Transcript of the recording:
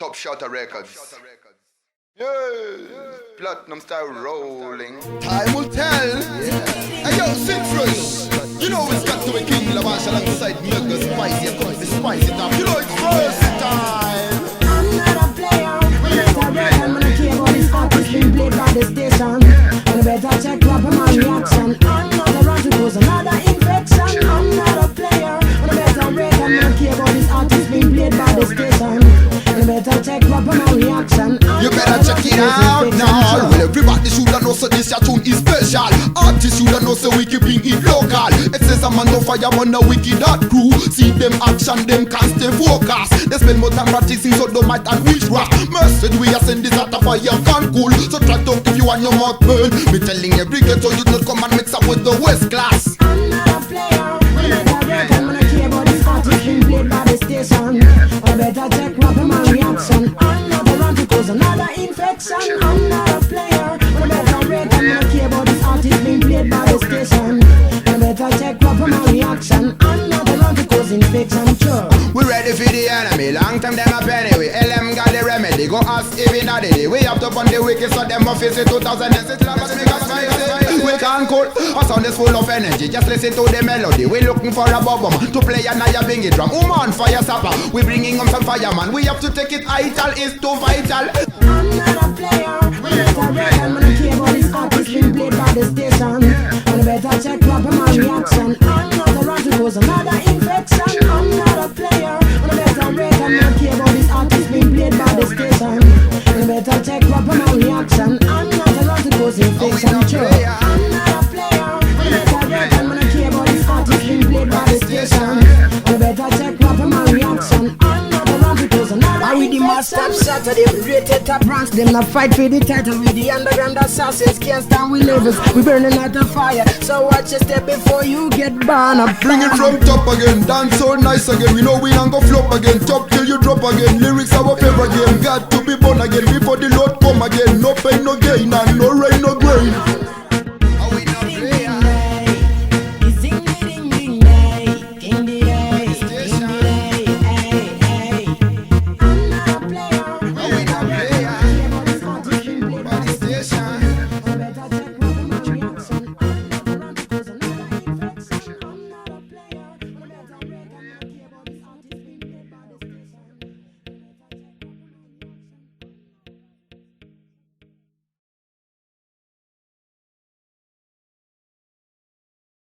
Top Shutter Records. Yeah. Platinum style rolling. Time will tell. Hey yo, sit fresh. You know it's got to be King Lavash alongside Mega Spicy. Come to spice it up. You know it's versatile. I'm not a player. I'm gonna care about this artist being played by the station. And I better check proper my reaction. I'm not a run to cause another infection. I'm not a player. And I better read. I'm gonna care about this artist being played by the station. And I better check proper my reaction. You better check it out now. Well, everybody should know so this your tune is special. Artists should know so we keeping it local. It says a man no fireman a wicked hot crew. See them action, them can't stay focused. They spend more time practicing so don't might and witchcraft. Message we are send this out of fire can't cool. So try to if you want your mouth burn. Me telling every ghetto you not come and mix up with the West class. I'm not a player. I'm gonna care about this artist being played by the station. I better check proper my reaction. I'm not a run to cause another infection. I'm not a player. I better read. I'm gonna care about this artist being played by the station. I better check proper my reaction. I'm not a run to cause infection. Sure. We ready for the enemy. Long time them up anyway. LM got the remedy. Go ask even a day. We have to put the wicked so them off is 2006. We can't call. Our sound is full of energy. Just listen to the melody. We looking for a bubble to play another bingy drum. Woman fire sapper. We bringing on some fireman. We have to take it vital. It's too vital. I'm not a player. I'm gonna care about this artist being played by the station. And I better check proper my reaction. I'm not a run to cause another infection. I'm not a player. And I better read. I'm gonna care about this artist being played by the station. And I better check proper my reaction. I'm not a run to cause infection. True. I'm not a player. And I better read. I'm gonna care about this artist being played by the station. And I better check proper my reaction. I'm not a run to cause another infection. We the master shatter, them rated top ranks. Them not fight for the title. We the underground assassins. Can't stand we levels. We burning out the fire. So watch your step before you get burned up. Bring it from top again. Dance so nice again. We know we ain't go flop again. Top till you drop again. Lyrics our favorite game. Got to be born again before the Lord come again. No pain, no gain and no rain.